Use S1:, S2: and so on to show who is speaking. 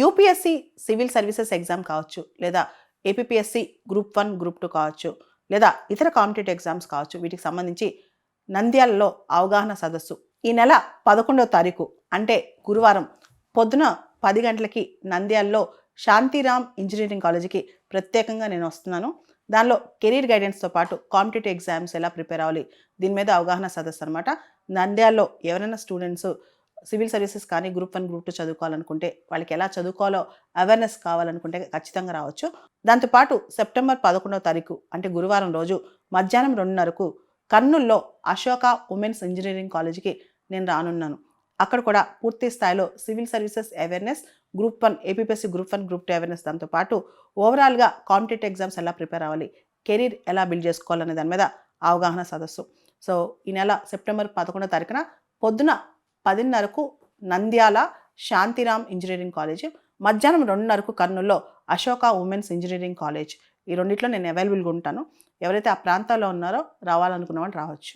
S1: UPSC civil services exam కావచ్చు, లేదా APPSC group 1, group 2 కావచ్చు, లేదా ఇతర కాంపిటేటివ్ ఎగ్జామ్స్ కావచ్చు. వీటికి సంబంధించి నంద్యాలలో అవగాహన సదస్సు ఈ నెల 11వ తారీఖు అంటే గురువారం పొద్దున 10 గంటలకి నంద్యాలలో శాంతిరామ్ ఇంజనీరింగ్ కాలేజీకి ప్రత్యేకంగా నేను వస్తున్నాను. దానిలో కెరీర్ గైడెన్స్తో పాటు కాంపిటేటివ్ ఎగ్జామ్స్ ఎలా ప్రిపేర్ అవ్వాలి దీని మీద అవగాహన సదస్సు అనమాట. నంద్యాలలో ఎవరైనా స్టూడెంట్స్ సివిల్ సర్వీసెస్ కానీ గ్రూప్ 1, గ్రూప్ 2 చదువుకోవాలనుకుంటే, వాళ్ళకి ఎలా చదువుకోవాలో అవేర్నెస్ కావాలనుకుంటే ఖచ్చితంగా రావచ్చు. దాంతోపాటు సెప్టెంబర్ 11వ తారీఖు అంటే గురువారం రోజు మధ్యాహ్నం 2:30కు కర్నూలులో అశోక ఉమెన్స్ ఇంజనీరింగ్ కాలేజీకి నేను రానున్నాను. అక్కడ కూడా పూర్తి స్థాయిలో civil services awareness, group 1 APPSC group 1, group 2 awareness, దాంతోపాటు ఓవరాల్గా కాంపిటేటివ్ ఎగ్జామ్స్ ఎలా ప్రిపేర్ అవ్వాలి, కెరీర్ ఎలా బిల్డ్ చేసుకోవాలనే దాని మీద అవగాహన సదస్సు. సో ఈ నెల సెప్టెంబర్ 11వ తారీఖున పొద్దున 10:30కు నంద్యాల శాంతిరామ్ ఇంజనీరింగ్ కాలేజ్, మధ్యాహ్నం 2:30కు కర్నూలులో అశోక ఉమెన్స్ ఇంజనీరింగ్ కాలేజ్. ఈ రెండిట్లో నేను అవైలబుల్గా ఉంటాను. ఎవరైతే ఆ ప్రాంతాల్లో ఉన్నారో రావాలనుకున్న వాళ్ళు రావచ్చు.